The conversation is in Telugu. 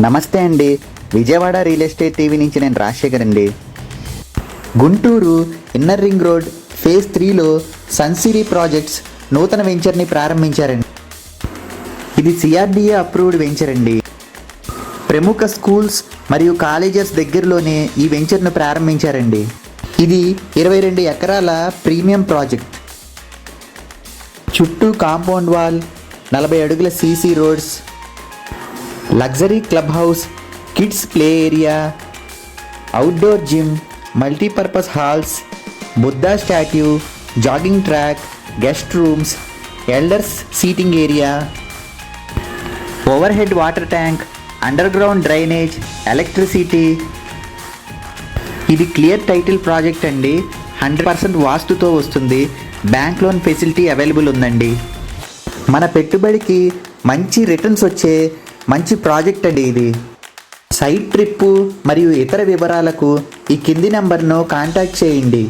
నమస్తే అండి. విజయవాడ రియల్ ఎస్టేట్ టీవీ నుంచి నేను రాజశేఖర్ అండి. Guntur inner ring road phase 3లో సన్సిరీ ప్రాజెక్ట్స్ నూతన వెంచర్ని ప్రారంభించారండి. ఇది సిఆర్డిఏ అప్రూవ్డ్ వెంచర్ అండి. ప్రముఖ స్కూల్స్ మరియు కాలేజెస్ దగ్గరలోనే ఈ వెంచర్ను ప్రారంభించారండి. ఇది 22 ఎకరాల ప్రీమియం ప్రాజెక్ట్. చుట్టూ కాంపౌండ్ వాల్, 40 అడుగుల CC roads, luxury club house, kids play area, outdoor gym, multipurpose halls, Buddha statue, jogging track, guest rooms, elders seating area, over head water tank, under ground drainage, electricity. ఇది క్లియర్ టైటిల్ ప్రాజెక్ట్ అండి. 100% వాస్తుతో వస్తుంది. బ్యాంక్ లోన్ ఫెసిలిటీ అవైలబుల్ ఉందండి. మన పెట్టుబడికి మంచి రిటర్న్స్ వచ్చే మంచి ప్రాజెక్ట్ అండి ఇది. సైట్ ట్రిప్పు మరియు ఇతర వివరాలకు ఈ కింది నెంబర్ను కాంటాక్ట్ చేయండి.